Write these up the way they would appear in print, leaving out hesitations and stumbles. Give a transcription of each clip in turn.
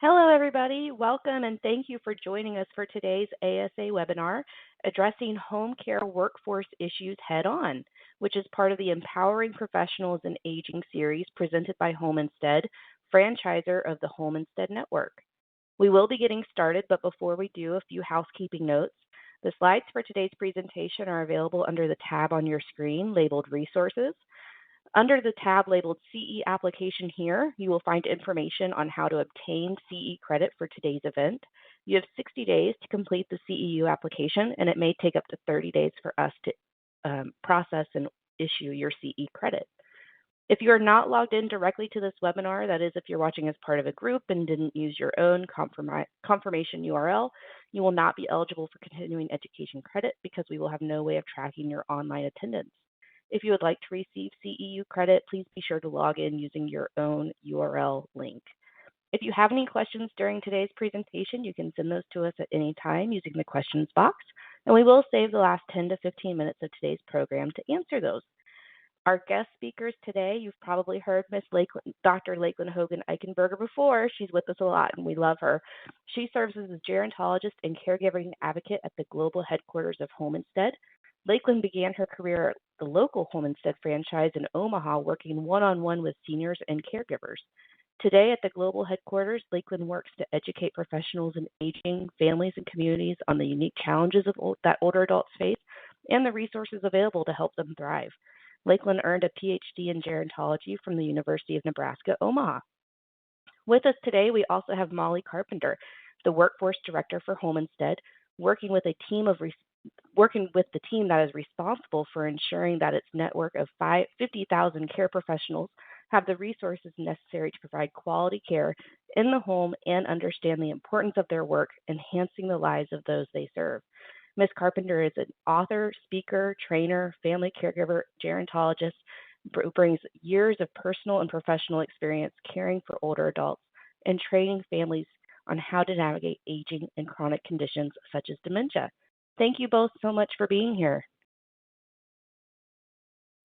Hello, everybody. Welcome and thank you for joining us for today's ASA webinar, Addressing Home Care Workforce Issues Head-On, which is part of the Empowering Professionals in Aging series presented by Home Instead, franchisor of the Home Instead Network. We will be getting started, but before we do, a few housekeeping notes. The slides for today's presentation are available under the tab on your screen labeled Resources. Under the tab labeled CE Application here, you will find information on how to obtain CE credit for today's event. You have 60 days to complete the CEU application, and it may take up to 30 days for us to process and issue your CE credit. If you are not logged in directly to this webinar, that is if you're watching as part of a group and didn't use your own confirmation URL, you will not be eligible for continuing education credit because we will have no way of tracking your online attendance. If you would like to receive CEU credit, please be sure to log in using your own URL link. If you have any questions during today's presentation, you can send those to us at any time using the questions box, and we will save the last 10 to 15 minutes of today's program to answer those. Our guest speakers today, you've probably heard Dr. Lakelyn Hogan Eichenberger before. She's with us a lot, and we love her. She serves as a gerontologist and caregiving advocate at the global headquarters of Home Instead. Lakelyn began her career at the local Home Instead franchise in Omaha, working one-on-one with seniors and caregivers. Today at the global headquarters, Lakelyn works to educate professionals in aging, families, and communities on the unique challenges that older adults face and the resources available to help them thrive. Lakelyn earned a PhD in gerontology from the University of Nebraska, Omaha. With us today, we also have Molly Carpenter, the Workforce Director for Home Instead, working with the team that is responsible for ensuring that its network of 50,000 care professionals have the resources necessary to provide quality care in the home and understand the importance of their work, enhancing the lives of those they serve. Ms. Carpenter is an author, speaker, trainer, family caregiver, gerontologist, brings years of personal and professional experience caring for older adults and training families on how to navigate aging and chronic conditions such as dementia. Thank you both so much for being here.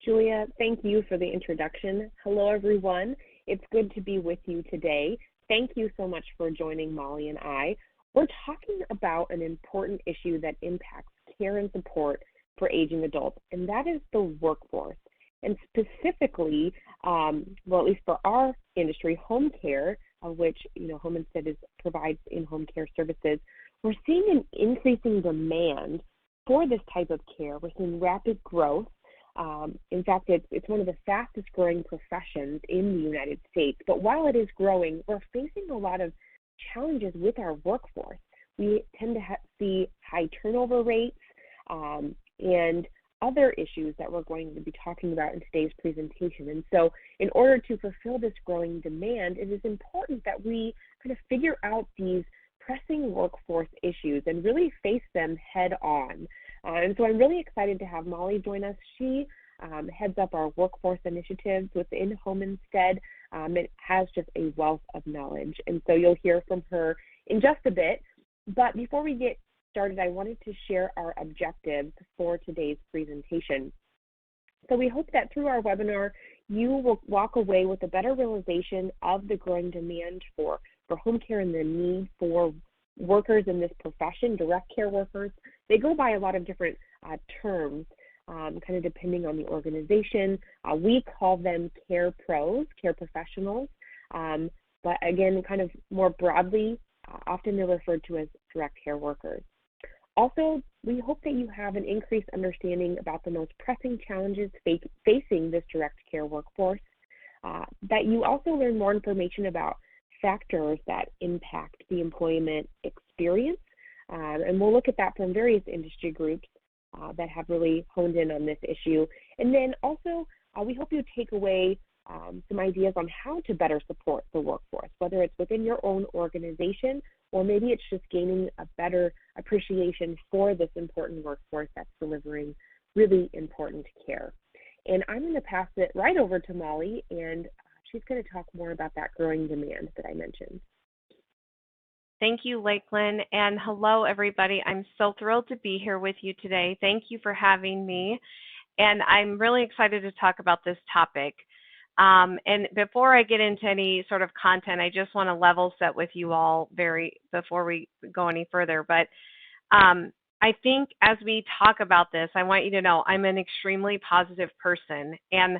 Julia, thank you for the introduction. Hello, everyone. It's good to be with you today. Thank you so much for joining Molly and I. We're talking about an important issue that impacts care and support for aging adults, and that is the workforce. And specifically, well, at least for our industry, home care, of which Home Instead provides in-home care services, we're seeing an increasing demand for this type of care. We're seeing rapid growth. In fact, it's one of the fastest growing professions in the United States. But while it is growing, we're facing a lot of challenges with our workforce. We tend to see high turnover rates and other issues that we're going to be talking about in today's presentation. And so in order to fulfill this growing demand, it is important that we kind of figure out these pressing workforce issues and really face them head on. And so I'm really excited to have Molly join us. She heads up our workforce initiatives within Home Instead. It has just a wealth of knowledge. And so you'll hear from her in just a bit. But before we get started, I wanted to share our objectives for today's presentation. So we hope that through our webinar, you will walk away with a better realization of the growing demand for home care and the need for workers in this profession, direct care workers. They go by a lot of different terms, kind of depending on the organization. We call them care pros, care professionals, but again, kind of more broadly, often they're referred to as direct care workers. Also, we hope that you have an increased understanding about the most pressing challenges facing this direct care workforce, that you also learn more information about factors that impact the employment experience, and we'll look at that from various industry groups that have really honed in on this issue. And then also, we hope you take away some ideas on how to better support the workforce, whether it's within your own organization or maybe it's just gaining a better appreciation for this important workforce that's delivering really important care. And I'm going to pass it right over to Molly, and she's going to talk more about that growing demand that I mentioned. Thank you, Lakelyn, and hello, everybody. I'm so thrilled to be here with you today. Thank you for having me, and I'm really excited to talk about this topic. And before I get into any sort of content, I just want to level set with you all before we go any further. But I think as we talk about this, I want you to know I'm an extremely positive person. And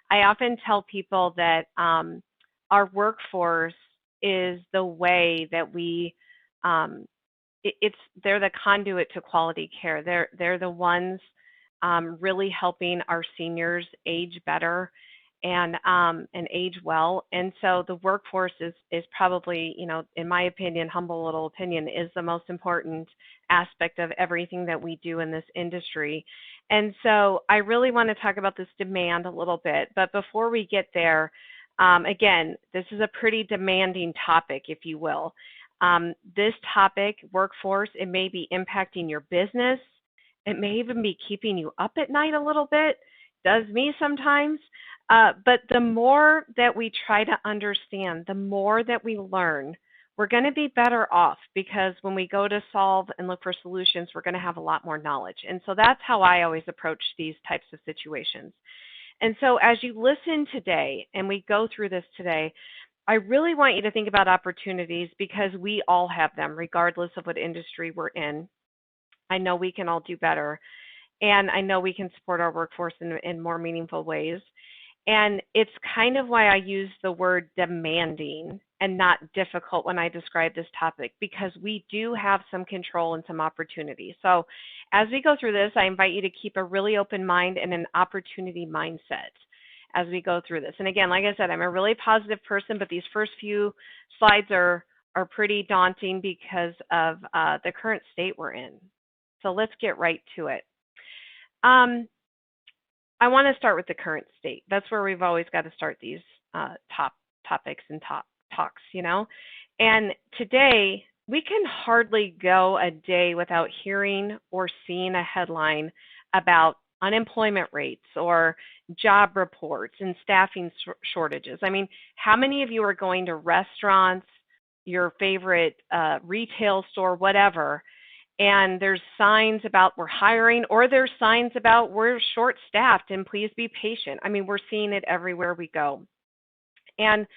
I often tell people that our workforce is the way that they're the conduit to quality care. They're the ones really helping our seniors age better and age well. And so the workforce is probably, in my opinion, humble little opinion, is the most important aspect of everything that we do in this industry. And so I really want to talk about this demand a little bit. But before we get there, again, this is a pretty demanding topic, if you will. This topic, workforce, it may be impacting your business. It may even be keeping you up at night a little bit. Does me sometimes. But the more that we try to understand, the more that we learn, we're going to be better off, because when we go to solve and look for solutions, we're going to have a lot more knowledge. And so that's how I always approach these types of situations. And so as you listen today and we go through this today, I really want you to think about opportunities, because we all have them, regardless of what industry we're in. I know we can all do better, and I know we can support our workforce in more meaningful ways. And it's kind of why I use the word demanding and not difficult when I describe this topic, because we do have some control and some opportunity. So as we go through this, I invite you to keep a really open mind and an opportunity mindset as we go through this. And again, like I said, I'm a really positive person, but these first few slides are pretty daunting because of the current state we're in. So let's get right to it. I want to start with the current state. That's where we've always got to start these topics and talks, And today, we can hardly go a day without hearing or seeing a headline about unemployment rates or job reports and staffing shortages. I mean, how many of you are going to restaurants, your favorite retail store, whatever, and there's signs about we're hiring, or there's signs about we're short-staffed and please be patient? I mean, we're seeing it everywhere we go. And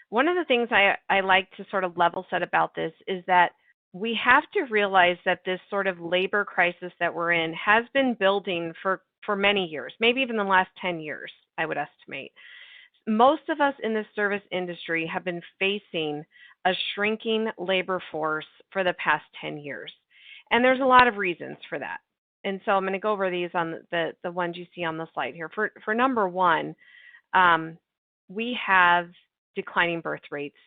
one of the things I like to sort of level set about this is that we have to realize that this sort of labor crisis that we're in has been building for many years, maybe even the last 10 years, I would estimate. Most of us in the service industry have been facing a shrinking labor force for the past 10 years. And there's a lot of reasons for that. And so I'm going to go over these on the ones you see on the slide here. For number one, we have declining birth rates.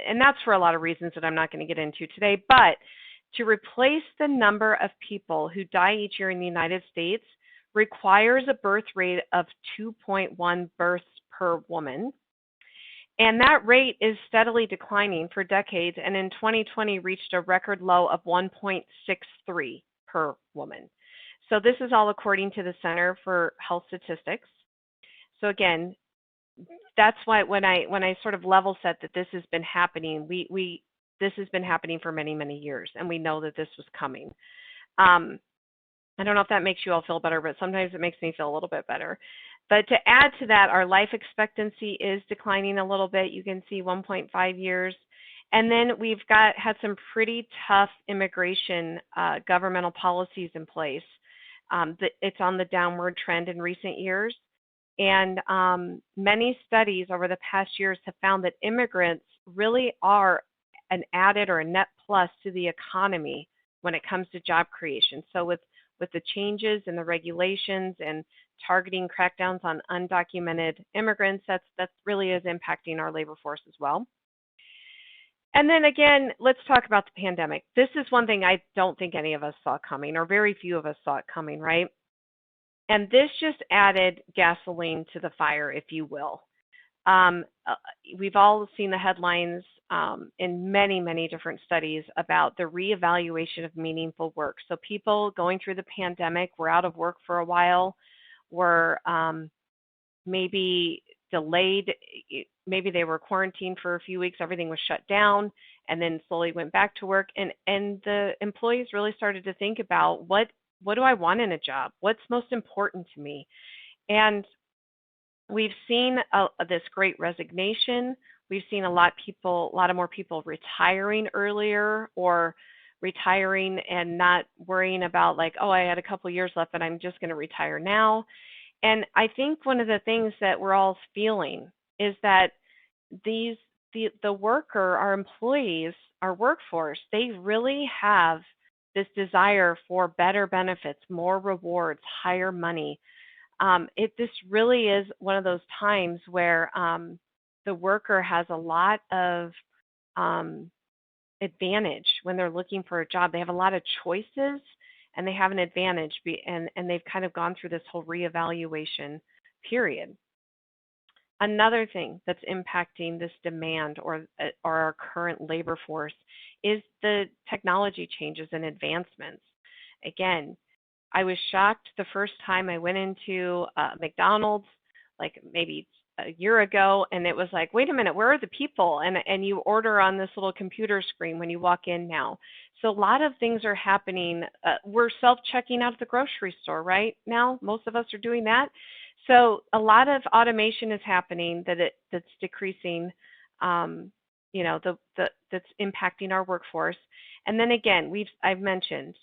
And that's for a lot of reasons that I'm not going to get into today. But to replace the number of people who die each year in the United States requires a birth rate of 2.1 births per woman. And that rate is steadily declining for decades, and in 2020 reached a record low of 1.63 per woman. So this is all according to the Center for Health Statistics. So again, that's why when I sort of level set that this has been happening, this has been happening for many, many years, and we know that this was coming. I don't know if that makes you all feel better, but sometimes it makes me feel a little bit better. But to add to that, our life expectancy is declining a little bit. You can see 1.5 years. And then we've had some pretty tough immigration governmental policies in place. It's on the downward trend in recent years. And many studies over the past years have found that immigrants really are an added or a net plus to the economy when it comes to job creation. So with the changes in the regulations and targeting crackdowns on undocumented immigrants, that really is impacting our labor force as well. And then again, let's talk about the pandemic. This is one thing I don't think any of us saw coming, or very few of us saw it coming, right? And this just added gasoline to the fire, if you will. We've all seen the headlines in many, many different studies about the reevaluation of meaningful work. So people going through the pandemic were out of work for a while, were maybe delayed, maybe they were quarantined for a few weeks, everything was shut down, and then slowly went back to work. And the employees really started to think about what do I want in a job? What's most important to me? And we've seen this great resignation. We've seen a lot of more people retiring earlier, or retiring and not worrying about like, oh, I had a couple years left, but I'm just going to retire now. And I think one of the things that we're all feeling is that the worker, our employees, our workforce, they really have this desire for better benefits, more rewards, higher money. This really is one of those times where the worker has a lot of advantage when they're looking for a job. They have a lot of choices, and they have an advantage, and they've kind of gone through this whole reevaluation period. Another thing that's impacting this demand or our current labor force is the technology changes and advancements. Again, I was shocked the first time I went into McDonald's, like maybe a year ago, and it was like, wait a minute, where are the people? And you order on this little computer screen when you walk in now. So a lot of things are happening. We're self-checking out at the grocery store right now. Most of us are doing that. So a lot of automation is happening that's decreasing, that's impacting our workforce. And then again, I've mentioned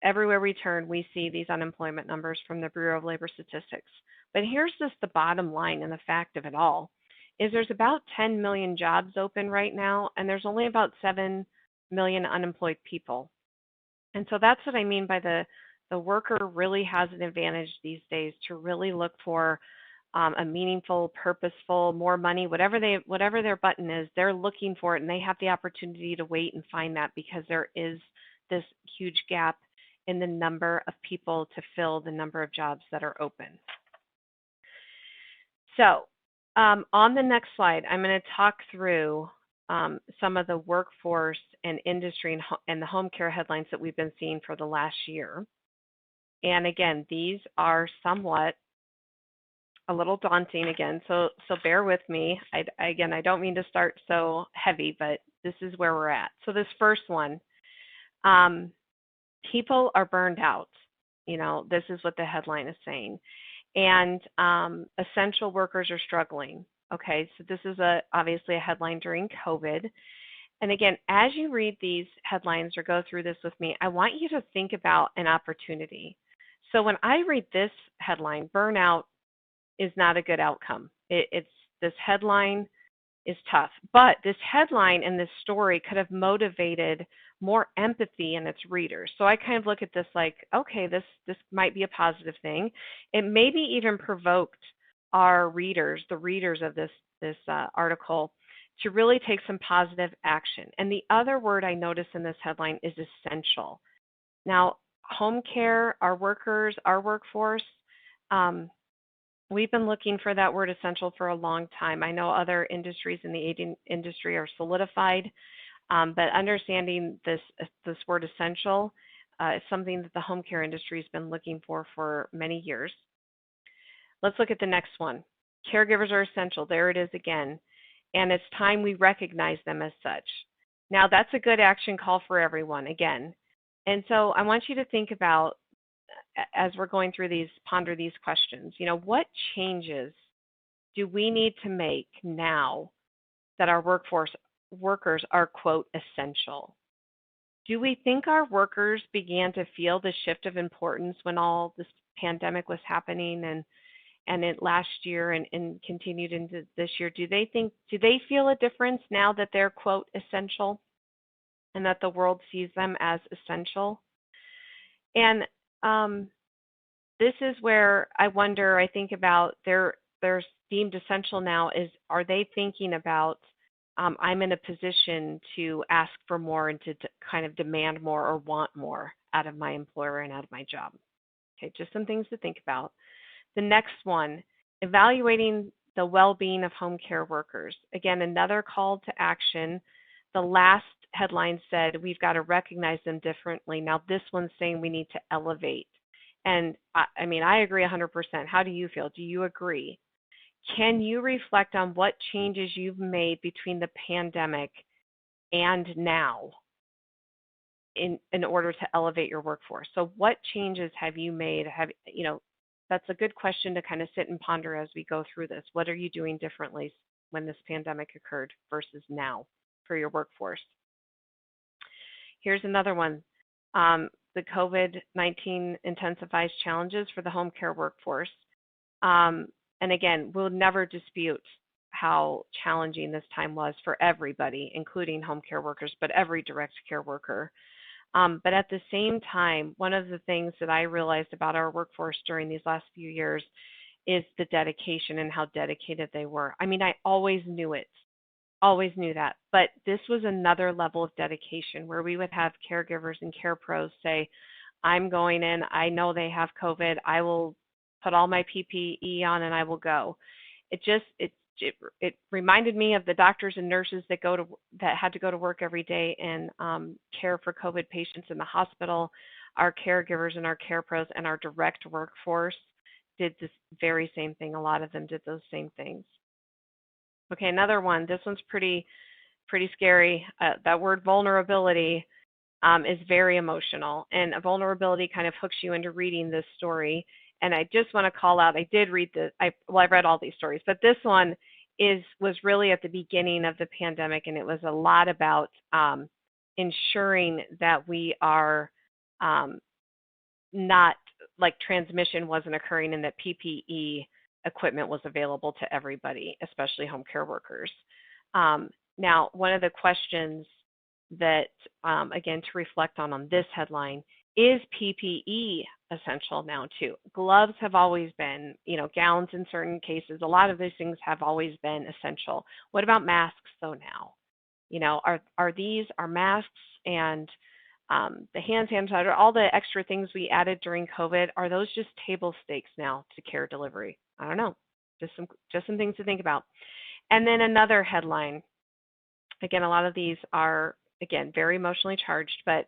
everywhere we turn, we see these unemployment numbers from the Bureau of Labor Statistics. But here's just the bottom line and the fact of it all, is there's about 10 million jobs open right now, and there's only about 7 million unemployed people. And so that's what I mean by the worker really has an advantage these days to really look for a meaningful, purposeful, more money, whatever their button is, they're looking for it, and they have the opportunity to wait and find that, because there is this huge gap in the number of people to fill the number of jobs that are open. So on the next slide, I'm going to talk through some of the workforce and industry and the home care headlines that we've been seeing for the last year. And again, these are somewhat a little daunting again, so bear with me. I don't mean to start so heavy, but this is where we're at. So this first one, people are burned out. This is what the headline is saying. And essential workers are struggling. Okay, so this is obviously a headline during COVID. And again, as you read these headlines or go through this with me, I want you to think about an opportunity. So when I read this headline, burnout is not a good outcome. This headline is tough, but this headline and this story could have motivated more empathy in its readers. So I kind of look at this like, okay, this might be a positive thing. It maybe even provoked our readers, the readers of this article, to really take some positive action. And the other word I notice in this headline is essential. Now, home care, our workers, our workforce, we've been looking for that word essential for a long time. I know other industries in the aging industry are solidified, but understanding this word essential is something that the home care industry has been looking for many years. Let's look at the next one. Caregivers are essential. There it is again. And it's time we recognize them as such. Now, that's a good action call for everyone, again. And so I want you to think about, as we're going through these, ponder these questions. What changes do we need to make now that our workers are, quote, essential? Do we think our workers began to feel the shift of importance when all this pandemic was happening and it last year and continued into this year? Do they feel a difference now that they're, quote, essential, and that the world sees them as essential? And this is where I think about they're deemed essential now. Are they thinking about, I'm in a position to ask for more and to kind of demand more or want more out of my employer and out of my job? Okay, just some things to think about. The next one, evaluating the well-being of home care workers. Again, another call to action. The last headline said we've got to recognize them differently. Now this one's saying we need to elevate. And I agree 100%. How do you feel? Do you agree? Can you reflect on what changes you've made between the pandemic and now in order to elevate your workforce? So what changes have you made, that that's a good question to kind of sit and ponder as we go through this. What are you doing differently when this pandemic occurred versus now for your workforce? Here's another one. The COVID-19 intensifies challenges for the home care workforce. And again, we'll never dispute how challenging this time was for everybody, including home care workers, but every direct care worker. But at the same time, one of the things that I realized about our workforce during these last few years is the dedication and how dedicated they were. I mean, I always knew it, always knew that. But this was another level of dedication where we would have caregivers and care pros say, I'm going in, I know they have COVID, I will put all my PPE on and I will go. It reminded me of the doctors and nurses that had to go to work every day and care for COVID patients in the hospital. Our caregivers and our care pros and our direct workforce did this very same thing. A lot of them did those same things. Okay, another one. This one's pretty scary. That word vulnerability is very emotional, and a vulnerability kind of hooks you into reading this story. And I just want to call out, I did read I read all these stories, but this one was really at the beginning of the pandemic, and it was a lot about ensuring that we are not, like, transmission wasn't occurring and that PPE equipment was available to everybody, especially home care workers. Now, one of the questions that, again, to reflect on this headline, is PPE essential now too? Gloves have always been, gowns in certain cases. A lot of these things have always been essential. What about masks though now? Are masks and the hand sanitizer, all the extra things we added during COVID, are those just table stakes now to care delivery? I don't know. Just some things to think about. And then another headline. Again, a lot of these are, again, very emotionally charged, but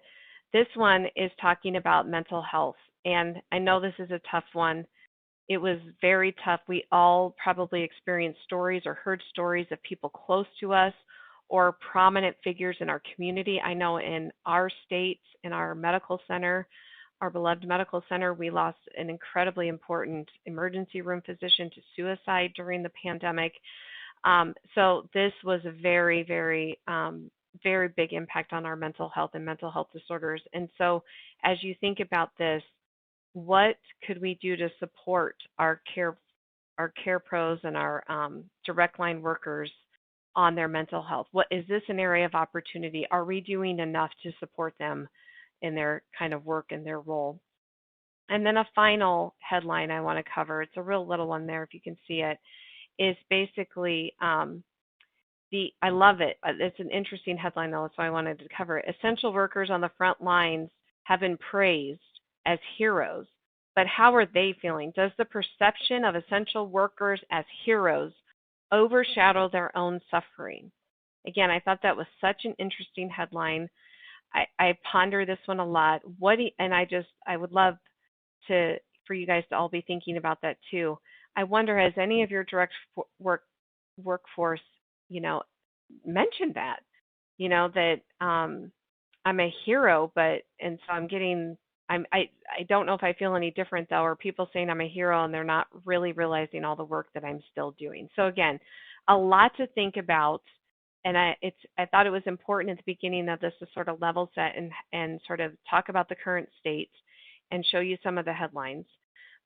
this one is talking about mental health. And I know this is a tough one. It was very tough. We all probably experienced stories or heard stories of people close to us or prominent figures in our community. I know in our states, in our medical center, our beloved medical center, we lost an incredibly important emergency room physician to suicide during the pandemic. So this was a very, very, very big impact on our mental health and mental health disorders. And so as you think about this, what could we do to support our care pros and our direct line workers on their mental health? What is this an area of opportunity? Are we doing enough to support them in their kind of work and their role? And then a final headline I want to cover, it's a real little one there if you can see it, is basically I love it. It's an interesting headline though, so I wanted to cover it. Essential workers on the front lines have been praised as heroes, but how are they feeling? Does the perception of essential workers as heroes overshadow their own suffering? Again, I thought that was such an interesting headline. I ponder this one a lot. I would love for you guys to all be thinking about that too. I wonder, has any of your direct workforce, mentioned that, that I'm a hero, and so I don't know if I feel any different though, or people saying I'm a hero and they're not really realizing all the work that I'm still doing. So again, a lot to think about. And I thought it was important at the beginning of this to sort of level set and sort of talk about the current state and show you some of the headlines.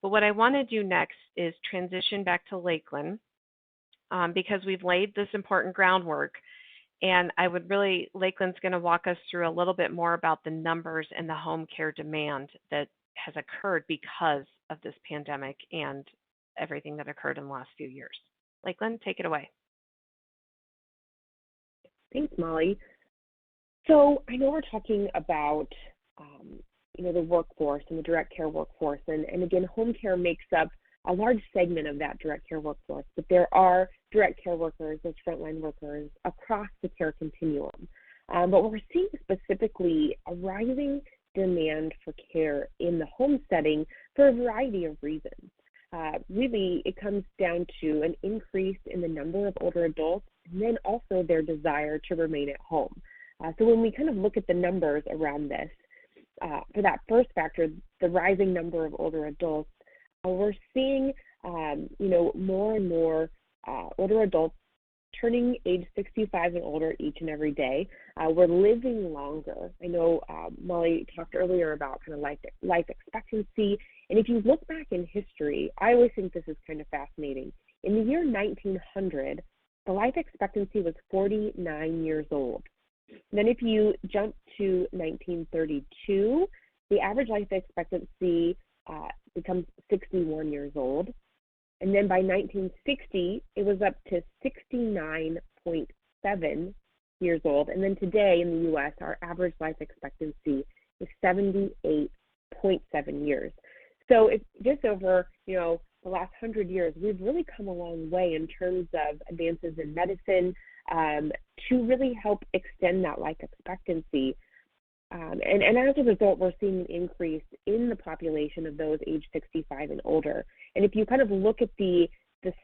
But what I want to do next is transition back to Lakelyn because we've laid this important groundwork. And Lakelyn's going to walk us through a little bit more about the numbers and the home care demand that has occurred because of this pandemic and everything that occurred in the last few years. Lakelyn, take it away. Thanks, Molly. So I know we're talking about, the workforce and the direct care workforce, and again, home care makes up a large segment of that direct care workforce, but there are direct care workers, those frontline workers, across the care continuum. But we're seeing specifically a rising demand for care in the home setting for a variety of reasons. Really, it comes down to an increase in the number of older adults and then also their desire to remain at home. So when we kind of look at the numbers around this, for that first factor, the rising number of older adults, we're seeing, more and more older adults turning age 65 and older each and every day. We're living longer. I know Molly talked earlier about kind of life expectancy. And if you look back in history, I always think this is kind of fascinating. In the year 1900, the life expectancy was 49 years old. Then if you jump to 1932, the average life expectancy becomes 61 years old. And then by 1960, it was up to 69.7 years old. And then today in the U.S., our average life expectancy is 78.7 years. So it's just over, the last 100 years, we've really come a long way in terms of advances in medicine to really help extend that life expectancy. And as a result, we're seeing an increase in the population of those age 65 and older. And if you kind of look at the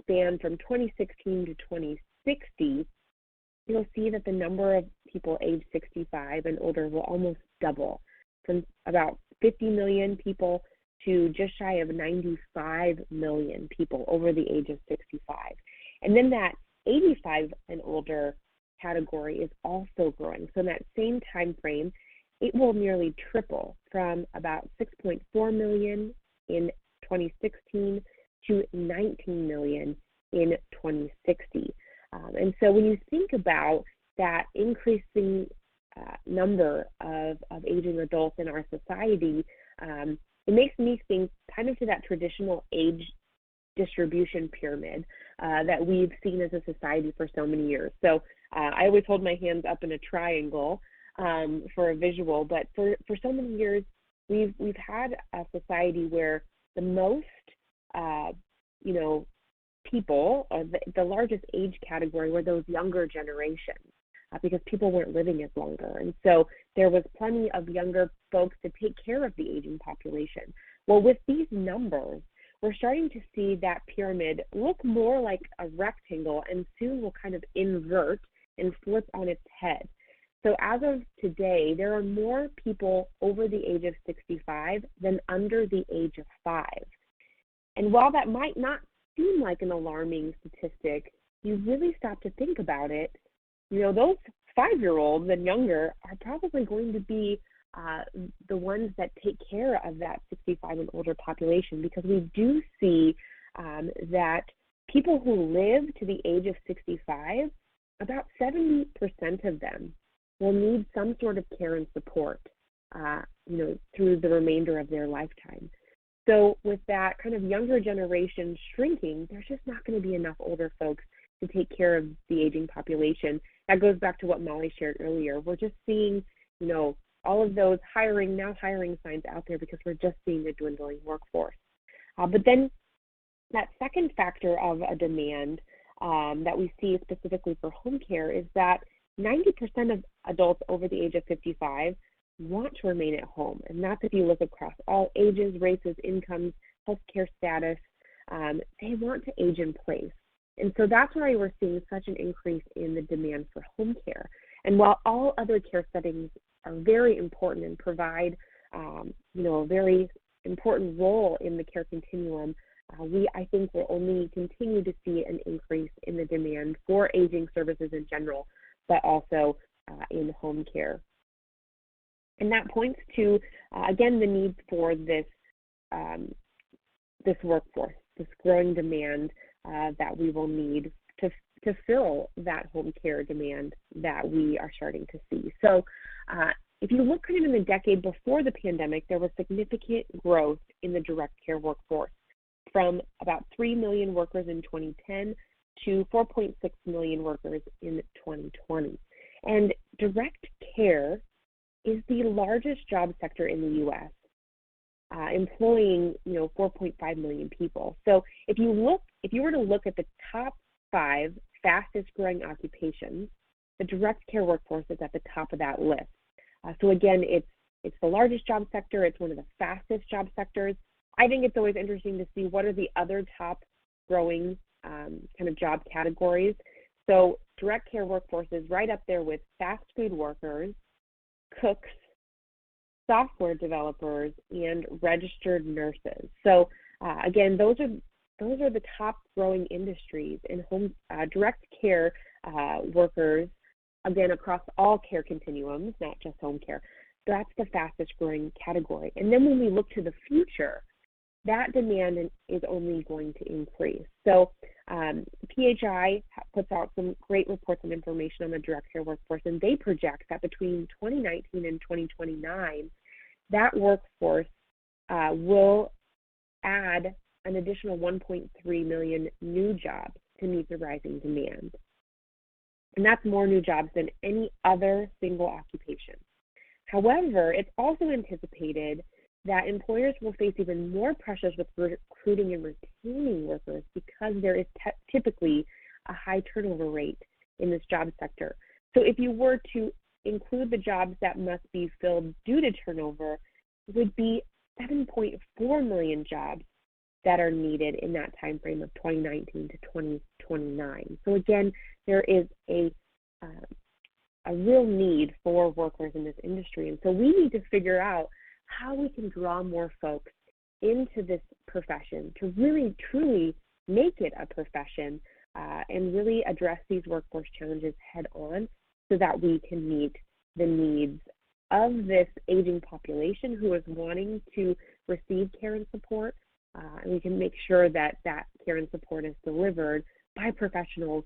span from 2016 to 2060, you'll see that the number of people age 65 and older will almost double, from about 50 million people to just shy of 95 million people over the age of 65. And then that 85 and older category is also growing. So in that same time frame, it will nearly triple from about 6.4 million in 2016 to 19 million in 2060. And so when you think about that increasing number of aging adults in our society, it makes me think kind of to that traditional age distribution pyramid that we've seen as a society for so many years. So I always hold my hands up in a triangle for a visual, but for so many years, we've had a society where the most, people, the largest age category were those younger generations, because people weren't living as longer. And so there was plenty of younger folks to take care of the aging population. Well, with these numbers, we're starting to see that pyramid look more like a rectangle, and soon will kind of invert and flip on its head. So as of today, there are more people over the age of 65 than under the age of 5. And while that might not seem like an alarming statistic, you really stop to think about it. Those 5-year-olds and younger are probably going to be the ones that take care of that 65 and older population, because we do see that people who live to the age of 65, about 70% of them will need some sort of care and support, through the remainder of their lifetime. So with that kind of younger generation shrinking, there's just not going to be enough older folks to take care of the aging population. That goes back to what Molly shared earlier. We're just seeing, all of those hiring signs out there because we're just seeing a dwindling workforce. But then that second factor of a demand that we see specifically for home care is that 90% of adults over the age of 55 want to remain at home. And that's if you look across all ages, races, incomes, healthcare status. They want to age in place. And so that's why we're seeing such an increase in the demand for home care. And while all other care settings are very important and provide, a very important role in the care continuum, I think will only continue to see an increase in the demand for aging services in general, but also in home care. And that points to, again, the need for this workforce, this growing demand that we will need to fill that home care demand that we are starting to see. So if you look kind of in the decade before the pandemic, there was significant growth in the direct care workforce, from about 3 million workers in 2010 to 4.6 million workers in 2020. And direct care is the largest job sector in the U.S., employing 4.5 million people. So if you were to look at the top 5 fastest growing occupations, the direct care workforce is at the top of that list. So again, it's the largest job sector. It's one of the fastest job sectors. I think it's always interesting to see what are the other top growing kind of job categories. So direct care workforce is right up there with fast food workers, cooks, software developers, and registered nurses. So Again, those are the top growing industries in home direct care workers, again, across all care continuums, not just home care. That's the fastest growing category. And then when we look to the future, that demand is only going to increase. So PHI puts out some great reports and information on the direct care workforce, and they project that between 2019 and 2029, that workforce will add an additional 1.3 million new jobs to meet the rising demand. And that's more new jobs than any other single occupation. However, it's also anticipated that employers will face even more pressures with recruiting and retaining workers because there is typically a high turnover rate in this job sector. So if you were to include the jobs that must be filled due to turnover, it would be 7.4 million jobs that are needed in that time frame of 2019 to 2029. So again, there is a real need for workers in this industry. And so we need to figure out how we can draw more folks into this profession to really, truly make it a profession and really address these workforce challenges head on so that we can meet the needs of this aging population who is wanting to receive care and support, and we can make sure that that care and support is delivered by professionals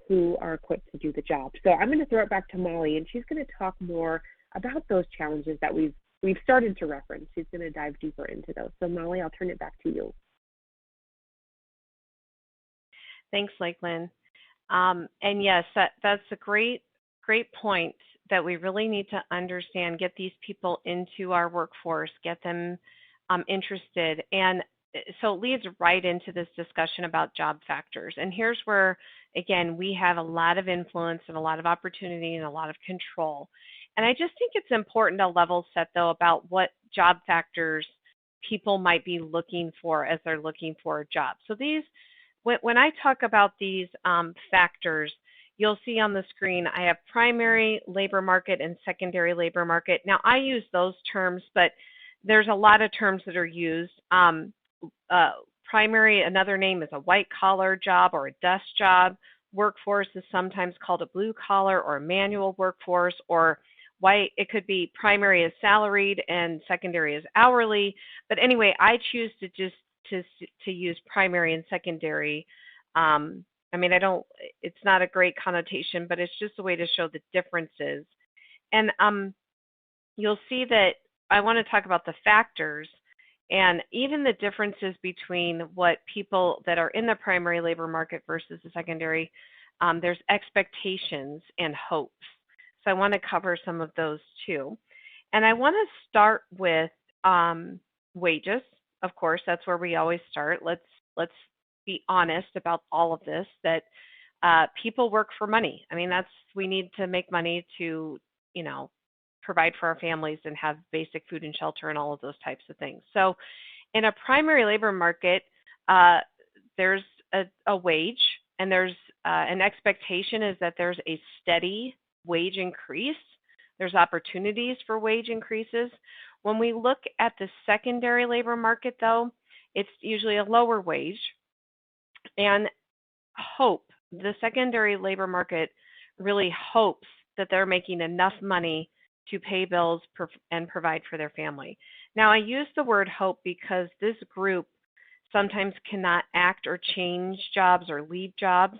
who are equipped to do the job. So I'm going to throw it back to Molly, and she's going to talk more about those challenges that we've started to reference. She's going to dive deeper into those. So Molly, I'll turn it back to you. Thanks, Lakelyn. And yes, that's a great point that we really need to understand, get these people into our workforce, get them interested. And so it leads right into this discussion about job factors. And here's where, again, we have a lot of influence and a lot of opportunity and a lot of control. And I just think it's important to level set, though, about what job factors people might be looking for as they're looking for a job. So these, when I talk about these factors, you'll see on the screen I have primary labor market and secondary labor market. Now, I use those terms, but there's a lot of terms that are used. Primary, another name is a white-collar job or a desk job. Workforce is sometimes called a blue-collar or a manual workforce, or white. It could be primary is salaried and secondary is hourly. But anyway, I choose to just to use primary and secondary. I mean, it's not a great connotation, but it's just a way to show the differences. And you'll see that I want to talk about the factors and even the differences between what people that are in the primary labor market versus the secondary. There's expectations and hopes. So I want to cover some of those too. And I want to start with wages. Of course, that's where we always start. Let's be honest about all of this, that people work for money. I mean, we need to make money to, provide for our families and have basic food and shelter and all of those types of things. So in a primary labor market, there's a wage, and there's an expectation is that there's a steady wage increase. There's opportunities for wage increases. When we look at the secondary labor market, though, it's usually a lower wage. And the secondary labor market really hopes that they're making enough money to pay bills and provide for their family. Now, I use the word hope because this group sometimes cannot act or change jobs or leave jobs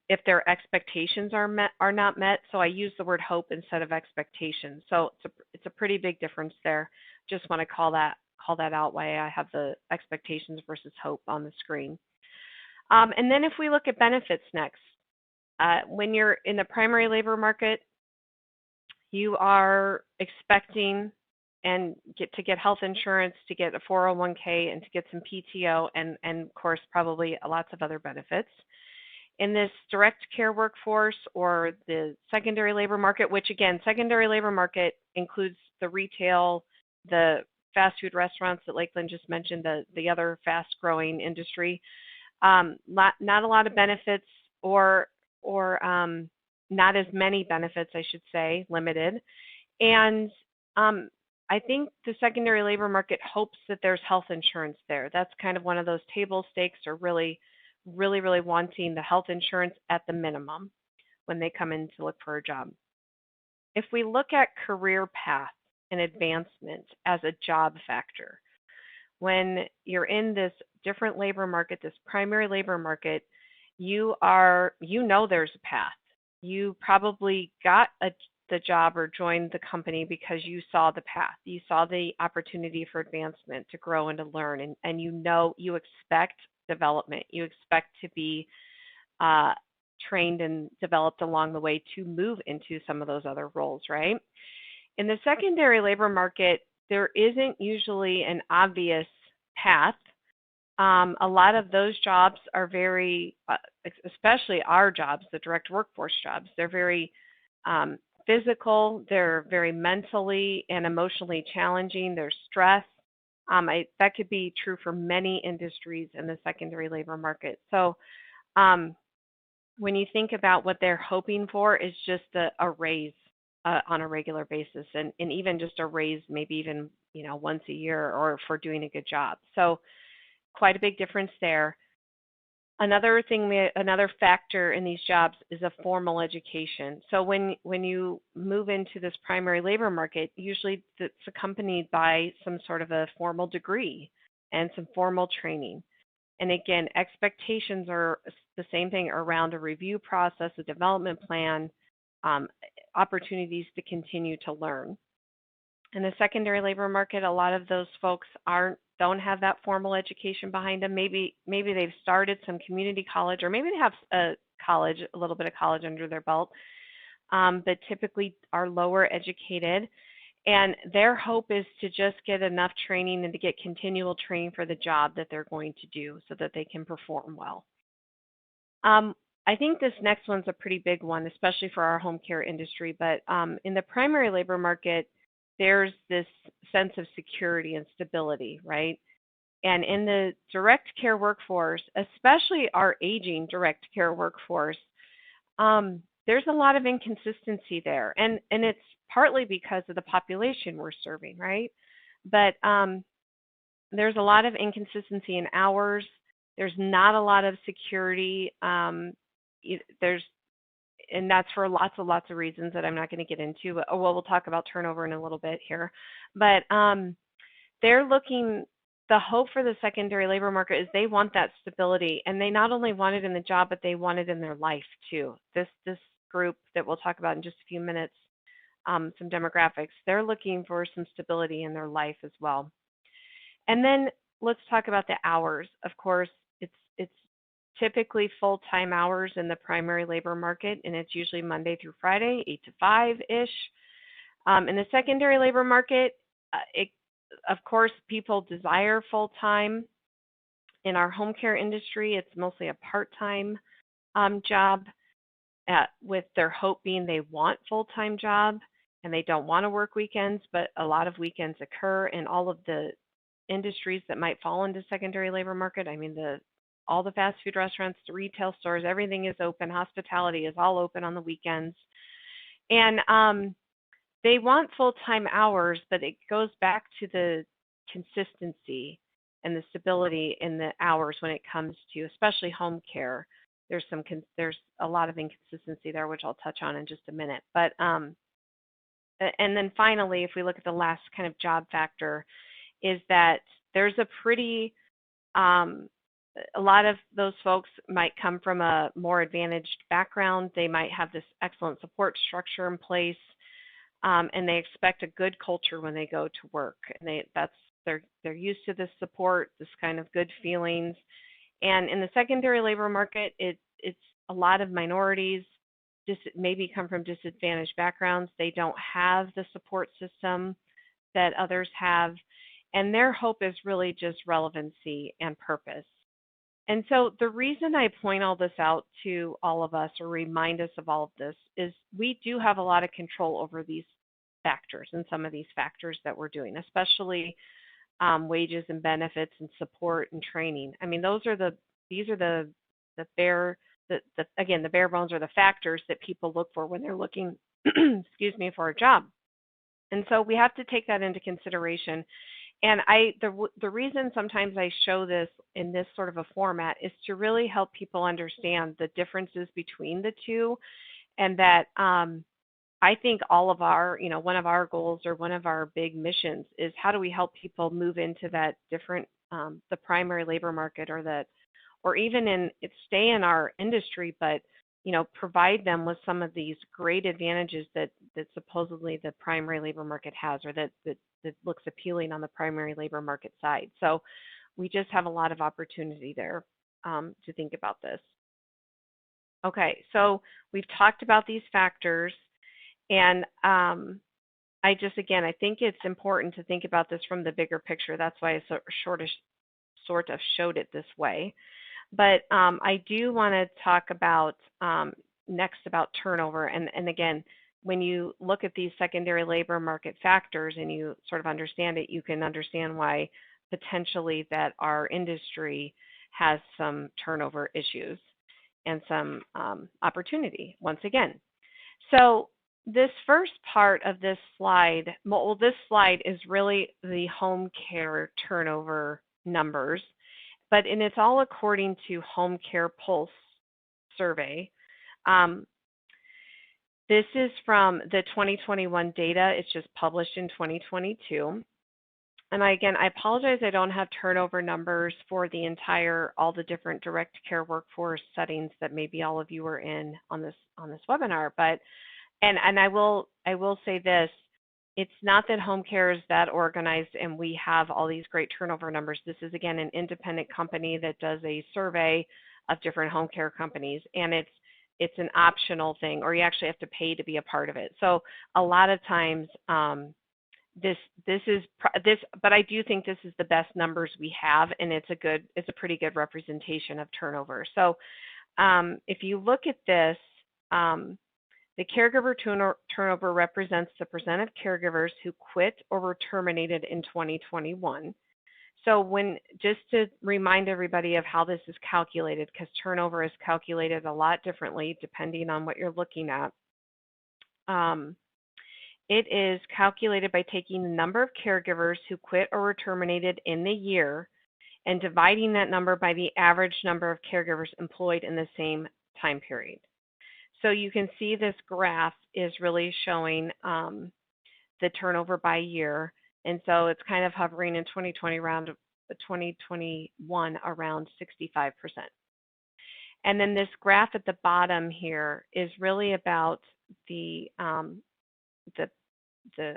if their expectations are not met. So I use the word hope instead of expectations. So it's a pretty big difference there. Just want to call that out why I have the expectations versus hope on the screen. And then if we look at benefits next, when you're in the primary labor market, you are expecting and get health insurance, to get a 401k, and to get some PTO, and of course probably lots of other benefits. In this direct care workforce or the secondary labor market, which again, secondary labor market includes the retail, the fast food restaurants that Lakelyn just mentioned, the other fast growing industry, not a lot of benefits or not as many benefits, I should say, limited. And I think the secondary labor market hopes that there's health insurance there. That's kind of one of those table stakes, or really wanting the health insurance at the minimum when they come in to look for a job. If we look at career path and advancement as a job factor, when you're in this different labor market, this primary labor market, you know there's a path. You probably got the job or joined the company because you saw the path. You saw the opportunity for advancement, to grow and to learn, and you expect development. You expect to be trained and developed along the way to move into some of those other roles, right? In the secondary labor market, there isn't usually an obvious path. A lot of those jobs are very, especially our jobs, the direct workforce jobs, they're very physical, they're very mentally and emotionally challenging, there's stress. That could be true for many industries in the secondary labor market. So when you think about what they're hoping for, is just a raise on a regular basis, and even just a raise, maybe even once a year, or for doing a good job. So quite a big difference there. Another factor in these jobs is a formal education. So when you move into this primary labor market, usually it's accompanied by some sort of a formal degree and some formal training. And again, expectations are the same thing around a review process, a development plan, opportunities to continue to learn. In the secondary labor market, a lot of those folks don't have that formal education behind them. Maybe they've started some community college, or maybe they have a little bit of college under their belt, but typically are lower educated. And their hope is to just get enough training and to get continual training for the job that they're going to do, so that they can perform well. I think this next one's a pretty big one, especially for our home care industry. But in the primary labor market, there's this sense of security and stability, right? And in the direct care workforce, especially our aging direct care workforce, there's a lot of inconsistency there. And it's partly because of the population we're serving, right? But there's a lot of inconsistency in hours. There's not a lot of security. And that's for lots of reasons that I'm not going to get into. But we'll talk about turnover in a little bit here. But they're looking. The hope for the secondary labor market is they want that stability, and they not only want it in the job, but they want it in their life too. This group that we'll talk about in just a few minutes, some demographics, they're looking for some stability in their life as well. And then let's talk about the hours. Of course, it's typically full-time hours in the primary labor market, and it's usually Monday through Friday, 8 to 5-ish. In the secondary labor market, of course, people desire full-time. In our home care industry, it's mostly a part-time job, with their hope being they want full-time job and they don't want to work weekends, but a lot of weekends occur in all of the industries that might fall into secondary labor market. I mean, all the fast food restaurants, the retail stores, everything is open. Hospitality is all open on the weekends. And they want full-time hours, but it goes back to the consistency and the stability in the hours when it comes to, especially home care. There's a lot of inconsistency there, which I'll touch on in just a minute. But and then finally, if we look at the last kind of job factor, is that there's a pretty a lot of those folks might come from a more advantaged background. They might have this excellent support structure in place, and they expect a good culture when they go to work. And they're used to this support, this kind of good feelings. And in the secondary labor market, it's a lot of minorities, maybe come from disadvantaged backgrounds. They don't have the support system that others have, and their hope is really just relevancy and purpose. And so the reason I point all this out to all of us, or remind us of all of this, is we do have a lot of control over these factors and some of these factors that we're doing, especially wages and benefits and support and training. I mean, these are the bare bones, or the factors that people look for when they're looking, for a job. And so we have to take that into consideration. And the reason sometimes I show this in this sort of a format is to really help people understand the differences between the two, and that I think all of our, one of our goals or one of our big missions is how do we help people move into that different, the primary labor market, or even stay in our industry, but provide them with some of these great advantages that supposedly the primary labor market has, or that looks appealing on the primary labor market side. So we just have a lot of opportunity there to think about this. Okay, so we've talked about these factors, and I think it's important to think about this from the bigger picture. That's why I sort of showed it this way. But I do want to talk about next about turnover. And again, when you look at these secondary labor market factors and you sort of understand it, you can understand why potentially that our industry has some turnover issues and some opportunity once again. So this first part of this slide, this slide is really the home care turnover numbers, and it's all according to Home Care Pulse survey. This is from the 2021 data. It's just published in 2022. And I apologize, I don't have turnover numbers for all the different direct care workforce settings that maybe all of you are in on this webinar. But I will say this: it's not that home care is that organized and we have all these great turnover numbers. This is again an independent company that does a survey of different home care companies, and it's an optional thing, or you actually have to pay to be a part of it. So a lot of times. But I do think this is the best numbers we have, and it's a pretty good representation of turnover. So if you look at this, the caregiver turnover represents the percent of caregivers who quit or were terminated in 2021. So just to remind everybody of how this is calculated, because turnover is calculated a lot differently depending on what you're looking at. It is calculated by taking the number of caregivers who quit or were terminated in the year and dividing that number by the average number of caregivers employed in the same time period. So you can see this graph is really showing the turnover by year. And so it's kind of hovering in 2021 around 65%. And then this graph at the bottom here is really about the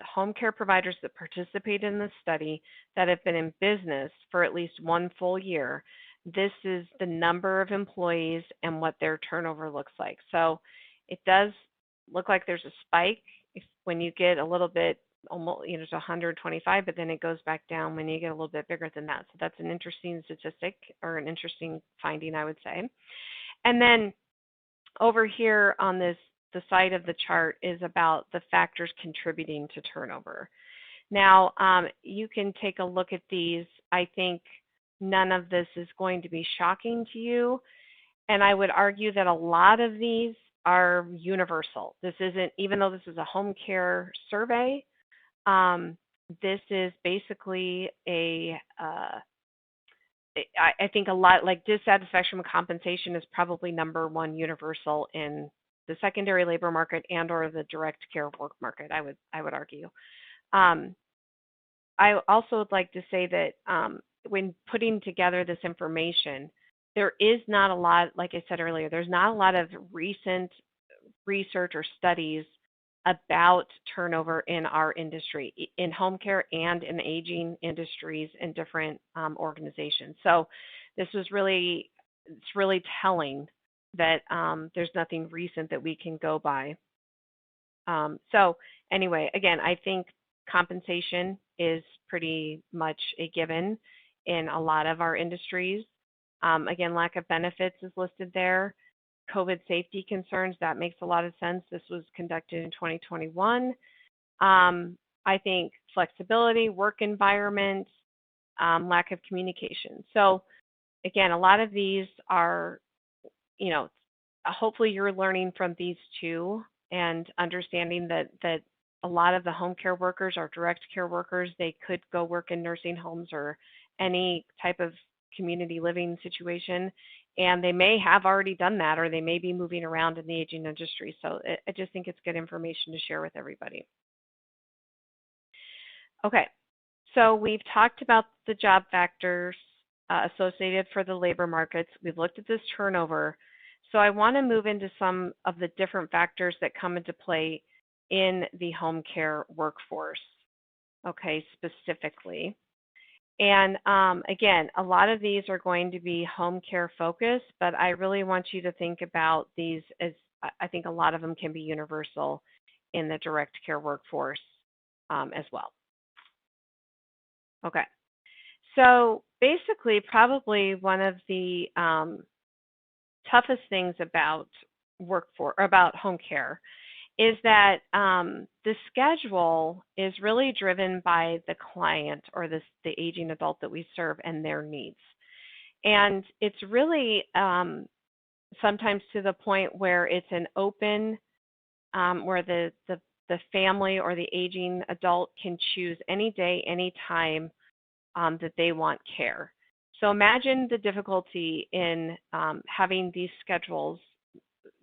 home care providers that participate in the study that have been in business for at least one full year. This is the number of employees and what their turnover looks like. So it does look like there's a spike when you get a little bit, almost, to 125, but then it goes back down when you get a little bit bigger than that. So that's an interesting statistic, or an interesting finding, I would say. And then over here on the side of the chart is about the factors contributing to turnover. Now, you can take a look at these. I think none of this is going to be shocking to you. And I would argue that a lot of these are universal. This isn't, even though this is a home care survey, this is basically I think a lot, like dissatisfaction with compensation is probably number one universal in the secondary labor market and or the direct care work market, I would argue. I also would like to say that when putting together this information, there is not a lot, like I said earlier, there's not a lot of recent research or studies about turnover in our industry, in home care and in aging industries and different organizations. So this was really, it's really telling that there's nothing recent that we can go by. So anyway, again, I think compensation is pretty much a given in a lot of our industries. Again, lack of benefits is listed there. COVID safety concerns, that makes a lot of sense. This was conducted in 2021. I think flexibility, work environment, lack of communication. So again, a lot of these are, hopefully you're learning from these two and understanding that a lot of the home care workers are direct care workers. They could go work in nursing homes or any type of community living situation, and they may have already done that, or they may be moving around in the aging industry. So I just think it's good information to share with everybody. Okay, so we've talked about the job factors associated for the labor markets. We've looked at this turnover. So I want to move into some of the different factors that come into play in the home care workforce, okay, specifically. And again, a lot of these are going to be home care focused, but I really want you to think about these as, I think a lot of them can be universal in the direct care workforce as well. Okay, so basically probably one of the toughest things about home care is that the schedule is really driven by the client or the aging adult that we serve and their needs. And it's really sometimes to the point where it's an open, where the family or the aging adult can choose any day, any time that they want care. So imagine the difficulty in having these schedules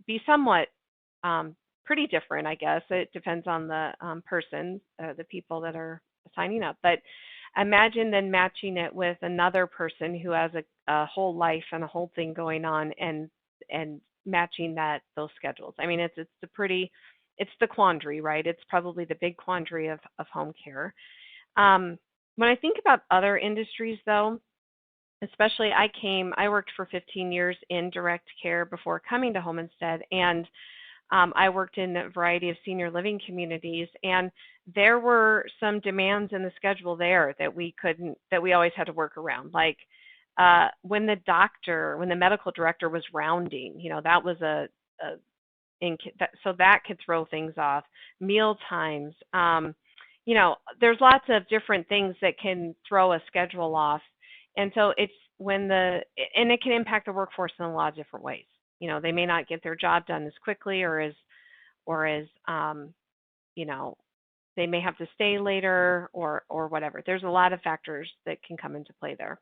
be somewhat pretty different, I guess. It depends on the person, the people that are signing up. But imagine then matching it with another person who has a whole life and a whole thing going on, and matching those schedules. I mean, it's the quandary, right? It's probably the big quandary of home care. When I think about other industries, though, especially I worked for 15 years in direct care before coming to Home Instead, and I worked in a variety of senior living communities, and there were some demands in the schedule there that we always had to work around. Like when the medical director was rounding, that was so that could throw things off. Meal times, there's lots of different things that can throw a schedule off. And so it's and it can impact the workforce in a lot of different ways. They may not get their job done as quickly or as they may have to stay later or whatever. There's a lot of factors that can come into play there.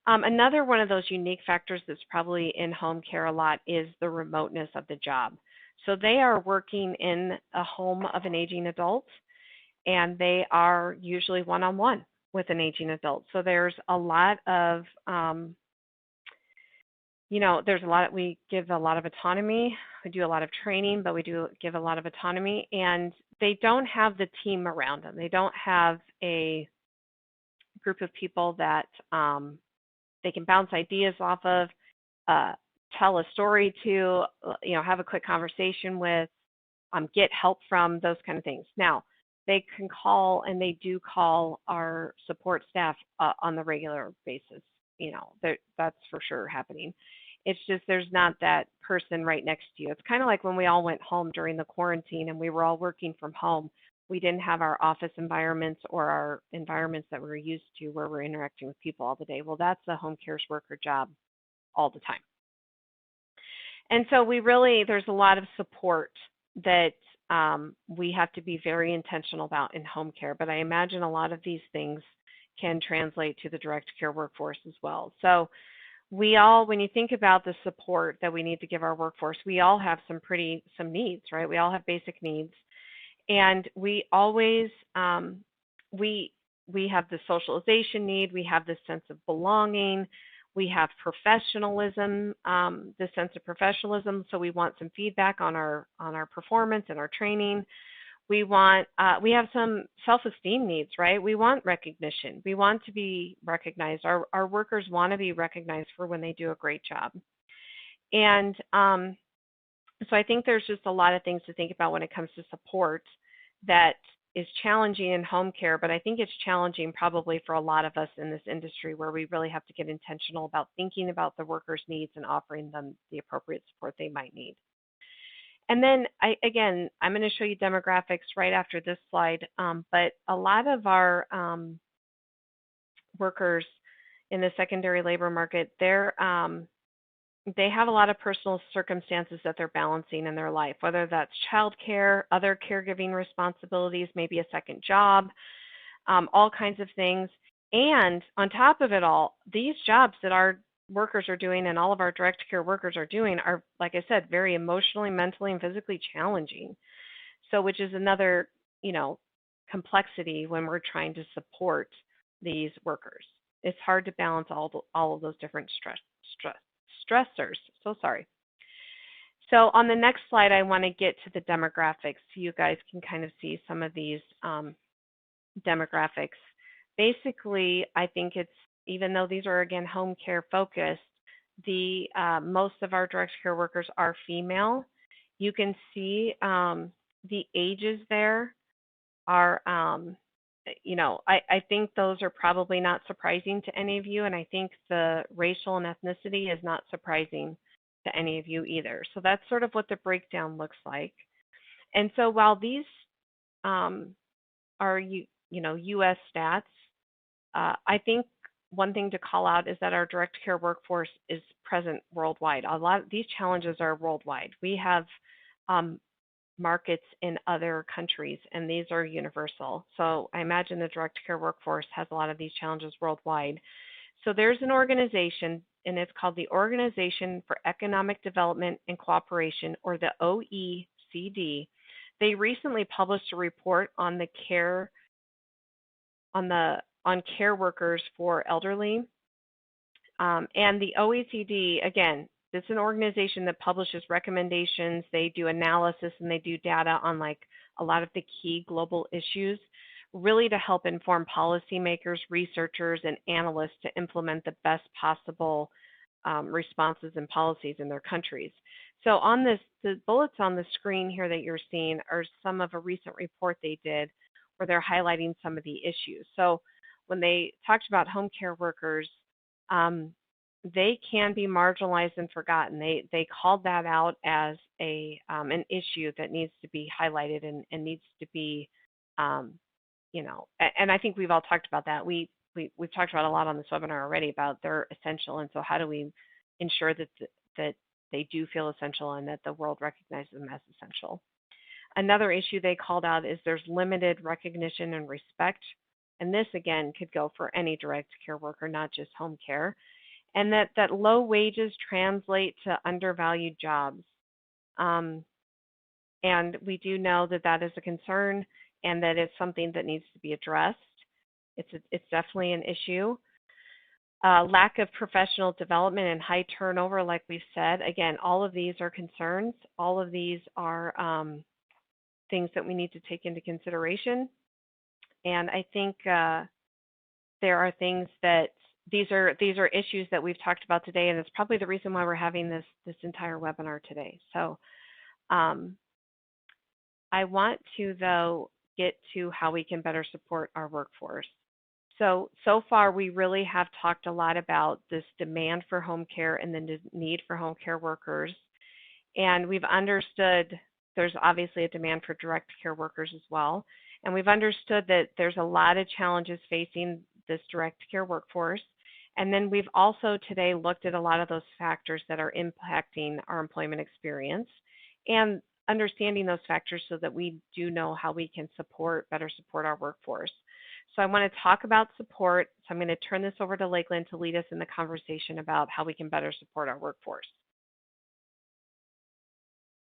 Another one of those unique factors that's probably in home care a lot is the remoteness of the job. So they are working in a home of an aging adult, and they are usually one-on-one with an aging adult. So there's a lot of we give a lot of autonomy. We do a lot of training, but we do give a lot of autonomy, and they don't have the team around them. They don't have a group of people that they can bounce ideas off of, tell a story to, have a quick conversation with, get help from, those kind of things. Now, they can call, and they do call our support staff on the regular basis. That's for sure happening. It's just there's not that person right next to you. It's kind of like when we all went home during the quarantine and we were all working from home. We didn't have our office environments or our environments that we're used to where we're interacting with people all the day. Well, that's a home care's worker job all the time. And so there's a lot of support that we have to be very intentional about in home care. But I imagine a lot of these things can translate to the direct care workforce as well. So when you think about the support that we need to give our workforce, we all have some needs, right? We all have basic needs. And we always, we have the socialization need, we have the sense of belonging, we have professionalism, the sense of professionalism. So we want some feedback on our performance and our training. We have some self-esteem needs, right? We want recognition. We want to be recognized. Our workers want to be recognized for when they do a great job. And so I think there's just a lot of things to think about when it comes to support that is challenging in home care, but I think it's challenging probably for a lot of us in this industry where we really have to get intentional about thinking about the workers' needs and offering them the appropriate support they might need. And then, I'm going to show you demographics right after this slide, but a lot of our workers in the secondary labor market, they're they have a lot of personal circumstances that they're balancing in their life, whether that's childcare, other caregiving responsibilities, maybe a second job, all kinds of things. And on top of it all, these jobs that our workers are doing and all of our direct care workers are doing are, like I said, very emotionally, mentally, and physically challenging. So, which is another, complexity when we're trying to support these workers. It's hard to balance all of those different stressors. So sorry. So on the next slide, I want to get to the demographics so you guys can kind of see some of these demographics. Basically, I think it's, even though these are, again, home care focused, the most of our direct care workers are female. You can see the ages there are, I think those are probably not surprising to any of you, and I think the racial and ethnicity is not surprising to any of you either. So that's sort of what the breakdown looks like. And so while these are, U.S. stats, I think one thing to call out is that our direct care workforce is present worldwide. A lot of these challenges are worldwide. We have markets in other countries, and these are universal. So I imagine the direct care workforce has a lot of these challenges worldwide. So there's an organization, and it's called the Organization for Economic Development and Cooperation, or the OECD. They recently published a report on care workers for elderly. And the OECD, again, it's an organization that publishes recommendations. They do analysis and they do data on like a lot of the key global issues, really to help inform policymakers, researchers, and analysts to implement the best possible responses and policies in their countries. So on this, the bullets on the screen here that you're seeing are some of a recent report they did where they're highlighting some of the issues. So when they talked about home care workers, they can be marginalized and forgotten. They called that out as an issue that needs to be highlighted and needs to be, and I think we've all talked about that. We've talked about a lot on this webinar already about they're essential, and so how do we ensure that they do feel essential and that the world recognizes them as essential. Another issue they called out is there's limited recognition and respect, and this again could go for any direct care worker, not just home care. And that low wages translate to undervalued jobs. And we do know that that is a concern and that it's something that needs to be addressed. It's definitely an issue. Lack of professional development and high turnover, like we've said. Again, all of these are concerns. All of these are things that we need to take into consideration. And I think there are things that these are issues that we've talked about today, and it's probably the reason why we're having this entire webinar today. So I want to, though, get to how we can better support our workforce. So far, we really have talked a lot about this demand for home care and the need for home care workers. And we've understood there's obviously a demand for direct care workers as well. And we've understood that there's a lot of challenges facing this direct care workforce. And then we've also today looked at a lot of those factors that are impacting our employment experience and understanding those factors so that we do know how we can better support our workforce. So I want to talk about support. So I'm going to turn this over to Lakelyn to lead us in the conversation about how we can better support our workforce.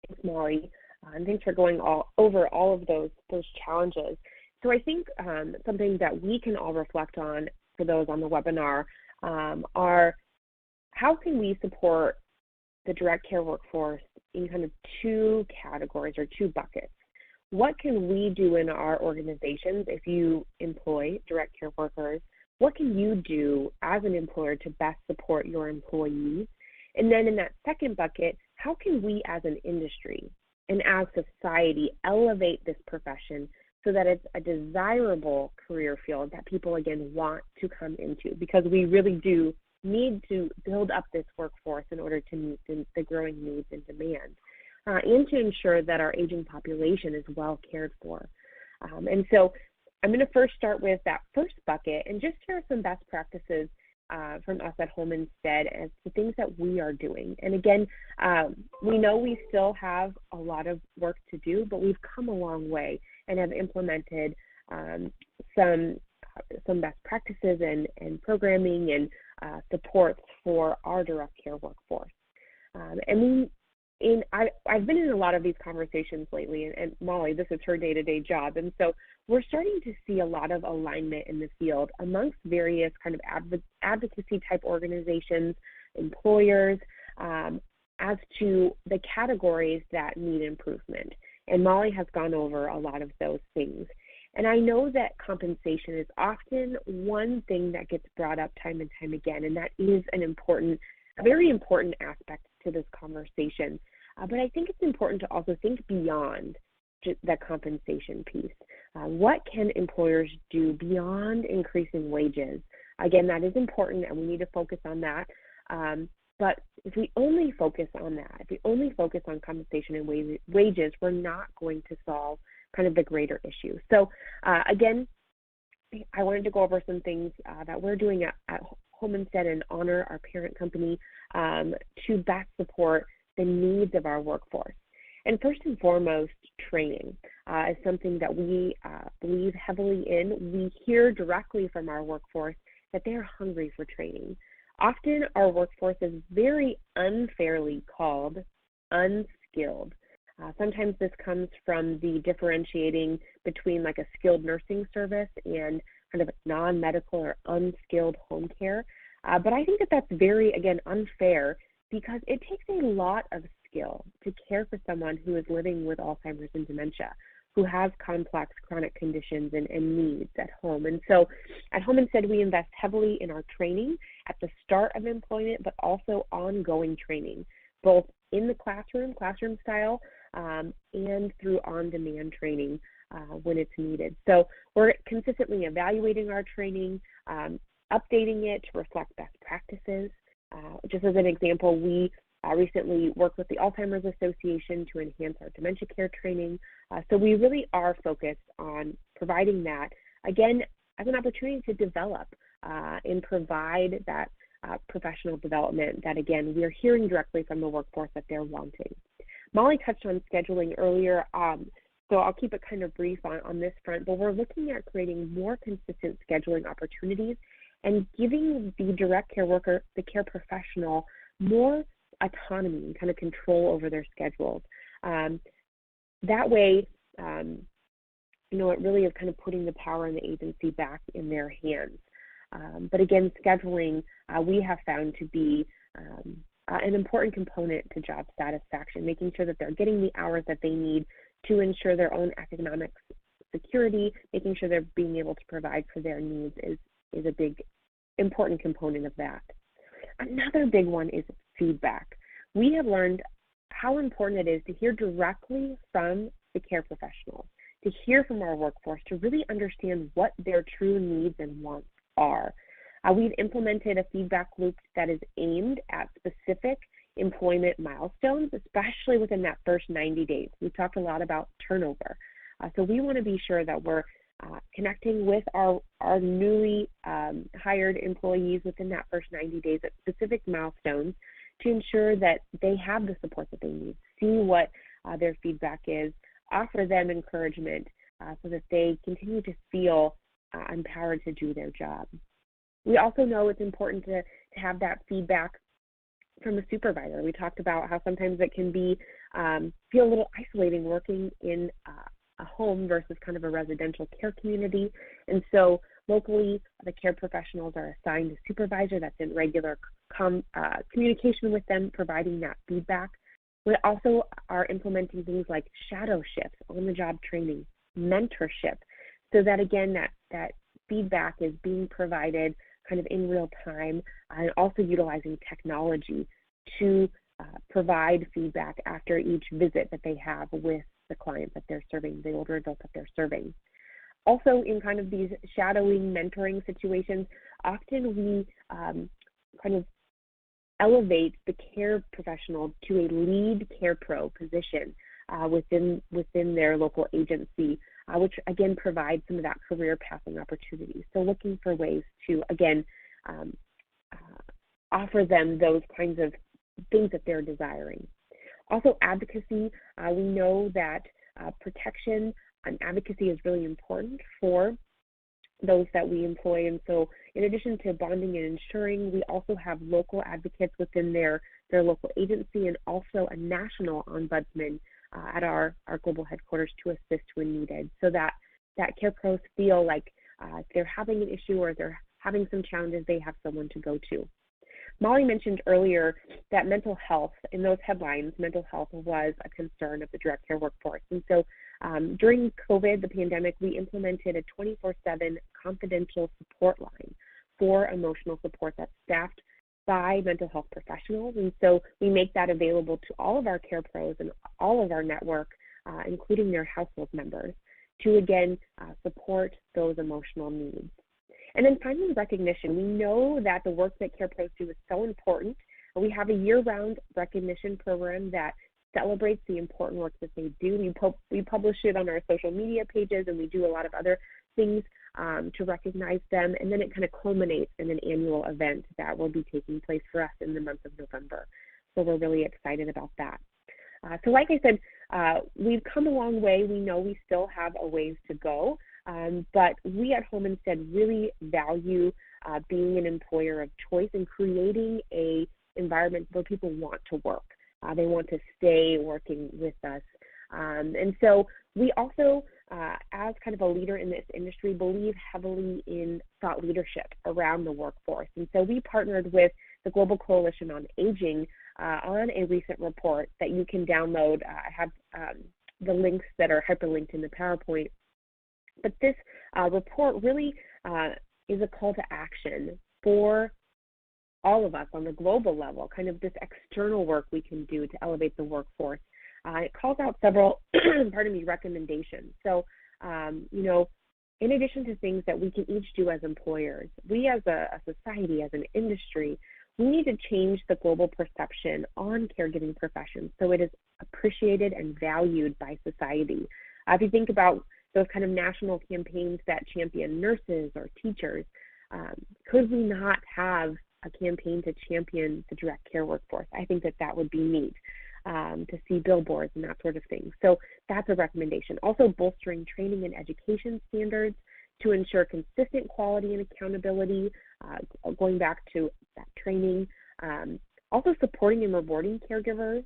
Thanks, Molly. And thanks for going over all of those challenges. So I think something that we can all reflect on for those on the webinar are how can we support the direct care workforce in kind of two categories or two buckets. What can we do in our organizations if you employ direct care workers? What can you do as an employer to best support your employees? And then in that second bucket, how can we as an industry and as society elevate this profession so that it's a desirable career field that people, again, want to come into? Because we really do need to build up this workforce in order to meet the growing needs and demand, and to ensure that our aging population is well cared for. And so I'm going to first start with that first bucket and just share some best practices from us at Home Instead as the things that we are doing. And again, we know we still have a lot of work to do, but we've come a long way and have implemented some best practices and programming and supports for our direct care workforce. I've been in a lot of these conversations lately, and Molly, this is her day-to-day job, and so we're starting to see a lot of alignment in the field amongst various kind of advocacy type organizations, employers, as to the categories that need improvement. And Molly has gone over a lot of those things. And I know that compensation is often one thing that gets brought up time and time again, and that is a very important aspect to this conversation. But I think it's important to also think beyond the compensation piece. What can employers do beyond increasing wages? Again, that is important, and we need to focus on that. But if we only focus on that, if we only focus on compensation and wages, we're not going to solve kind of the greater issue. So again, I wanted to go over some things that we're doing at Home Instead and honor our parent company to best support the needs of our workforce. And first and foremost, training is something that we believe heavily in. We hear directly from our workforce that they're hungry for training. Often our workforce is very unfairly called unskilled. Sometimes this comes from the differentiating between like a skilled nursing service and kind of non-medical or unskilled home care. But I think that that's very, again, unfair because it takes a lot of skill to care for someone who is living with Alzheimer's and dementia, who has complex chronic conditions and needs at home. And so at Home Instead, we invest heavily in our training at the start of employment, but also ongoing training, both in the classroom style, and through on-demand training when it's needed. So we're consistently evaluating our training, updating it to reflect best practices. Just as an example, we recently worked with the Alzheimer's Association to enhance our dementia care training. So we really are focused on providing that, again, as an opportunity to develop and provide that professional development that, again, we are hearing directly from the workforce that they're wanting. Molly touched on scheduling earlier, so I'll keep it kind of brief on this front, but we're looking at creating more consistent scheduling opportunities and giving the direct care worker, the care professional, more autonomy and kind of control over their schedules. That way, it really is kind of putting the power and the agency back in their hands. But again, scheduling we have found to be an important component to job satisfaction, making sure that they're getting the hours that they need to ensure their own economic security, making sure they're being able to provide for their needs is a big, important component of that. Another big one is feedback. We have learned how important it is to hear directly from the care professionals, to hear from our workforce, to really understand what their true needs and wants are. We've implemented a feedback loop that is aimed at specific employment milestones, especially within that first 90 days. We've talked a lot about turnover. So we want to be sure that we're connecting with our newly hired employees within that first 90 days at specific milestones to ensure that they have the support that they need, see what their feedback is, offer them encouragement so that they continue to feel empowered to do their job. We also know it's important to have that feedback from a supervisor. We talked about how sometimes it can be feel a little isolating working in a home versus kind of a residential care community. And so locally, the care professionals are assigned a supervisor that's in regular communication with them, providing that feedback. We also are implementing things like shadow shifts, on-the-job training, mentorship, so that, again, that feedback is being provided kind of in real time, and also utilizing technology to provide feedback after each visit that they have with the client that they're serving, the older adult that they're serving. Also, in kind of these shadowing, mentoring situations, often we kind of elevate the care professional to a lead care pro position within their local agency, which again provides some of that career pathing opportunity. So looking for ways to, again, offer them those kinds of things that they're desiring. Also, advocacy. We know that protection and advocacy is really important for those that we employ. And so in addition to bonding and insuring, we also have local advocates within their local agency, and also a national ombudsman at our global headquarters to assist when needed, so that care pros feel like if they're having an issue or they're having some challenges, they have someone to go to. Molly mentioned earlier that mental health, in those headlines, mental health was a concern of the direct care workforce. And so during COVID, the pandemic, we implemented a 24/7 confidential support line for emotional support that's staffed by mental health professionals. And so we make that available to all of our care pros and all of our network, including their household members, to again support those emotional needs. And then finally, recognition. We know that the work that care pros do is so important. We have a year-round recognition program that celebrates the important work that they do. We publish it on our social media pages, and we do a lot of other things to recognize them. And then it kind of culminates in an annual event that will be taking place for us in the month of November. So we're really excited about that. So like I said, we've come a long way. We know we still have a ways to go. But we at Home Instead really value being an employer of choice and creating an environment where people want to work. They want to stay working with us. And so we also, as kind of a leader in this industry, believe heavily in thought leadership around the workforce. And so we partnered with the Global Coalition on Aging on a recent report that you can download. I have the links that are hyperlinked in the PowerPoint. But this report really is a call to action for all of us on the global level, kind of this external work we can do to elevate the workforce. It calls out several, recommendations. So, in addition to things that we can each do as employers, we as a society, as an industry, we need to change the global perception on caregiving professions so it is appreciated and valued by society. If you think about those kind of national campaigns that champion nurses or teachers, could we not have a campaign to champion the direct care workforce? I think that would be neat to see billboards and that sort of thing. So that's a recommendation. Also bolstering training and education standards to ensure consistent quality and accountability, going back to that training. Also supporting and rewarding caregivers,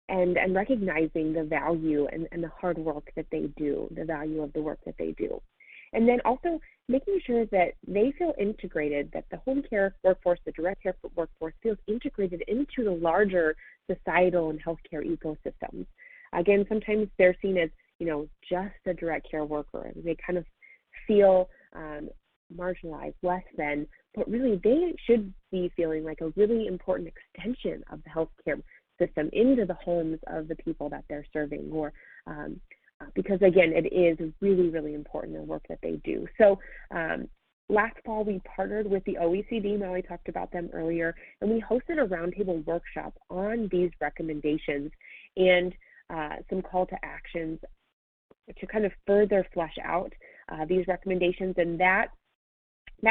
and recognizing the value and the hard work that they do, the value of the work that they do. And then also making sure that they feel integrated, that the home care workforce, the direct care workforce feels integrated into the larger societal and healthcare ecosystems. Again, sometimes they're seen as, just a direct care worker, and they kind of feel marginalized, less than, but really they should be feeling like a really important extension of the healthcare system into the homes of the people that they're serving, or because again, it is really, really important, the work that they do. So last fall, we partnered with the OECD, Molly talked about them earlier, and we hosted a roundtable workshop on these recommendations and some call to actions to kind of further flesh out these recommendations. And that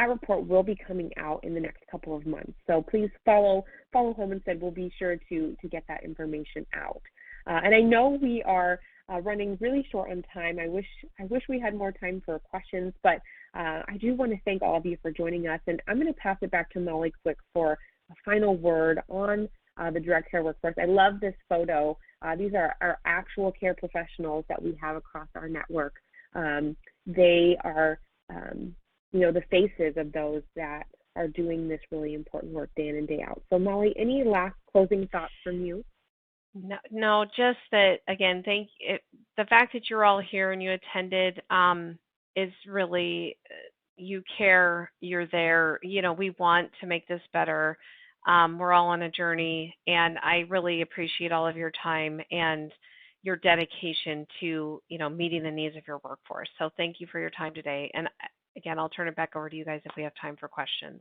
report will be coming out in the next couple of months. So please follow Home Instead. We'll be sure to get that information out. And I know we are running really short on time. I wish we had more time for questions, but I do want to thank all of you for joining us. And I'm going to pass it back to Molly quick for a final word on the direct care workforce. I love this photo. These are our actual care professionals that we have across our network. They are the faces of those that are doing this really important work day in and day out. So Molly, any last closing thoughts from you? No, just that, again, the fact that you're all here and you attended is really, you care, you're there. We want to make this better. We're all on a journey, and I really appreciate all of your time and your dedication to, meeting the needs of your workforce. So thank you for your time today. And again, I'll turn it back over to you guys if we have time for questions.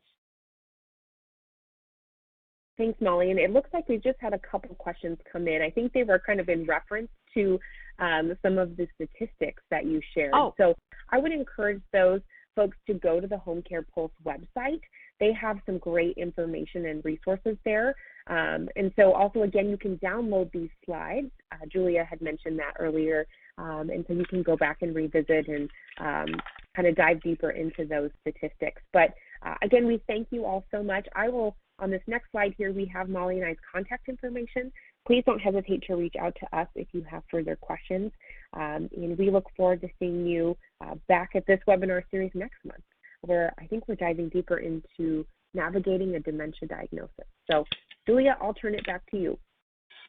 Thanks, Molly. And it looks like we've just had a couple of questions come in. I think they were kind of in reference to some of the statistics that you shared. Oh. So I would encourage those folks to go to the Home Care Pulse website they have some great information and resources there. And so also, again, you can download these slides. Julia had mentioned that earlier. And so you can go back and revisit and kind of dive deeper into those statistics. But again, we thank you all so much. I will, on this next slide here, we have Molly and I's contact information. Please don't hesitate to reach out to us if you have further questions. And we look forward to seeing you back at this webinar series next month, where I think we're diving deeper into navigating a dementia diagnosis. So, Julia, I'll turn it back to you.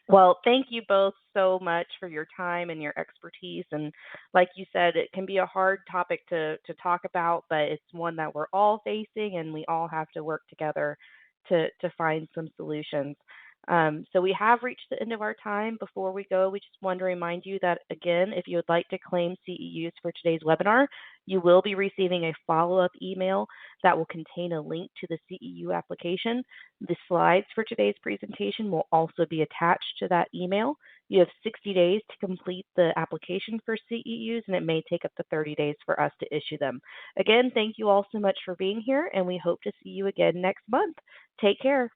Well, thank you both so much for your time and your expertise. And like you said, it can be a hard topic to talk about, but it's one that we're all facing, and we all have to work together to find some solutions. So we have reached the end of our time. Before we go, we just want to remind you that, again, if you would like to claim CEUs for today's webinar, you will be receiving a follow-up email that will contain a link to the CEU application. The slides for today's presentation will also be attached to that email. You have 60 days to complete the application for CEUs, and it may take up to 30 days for us to issue them. Again, thank you all so much for being here, and we hope to see you again next month. Take care.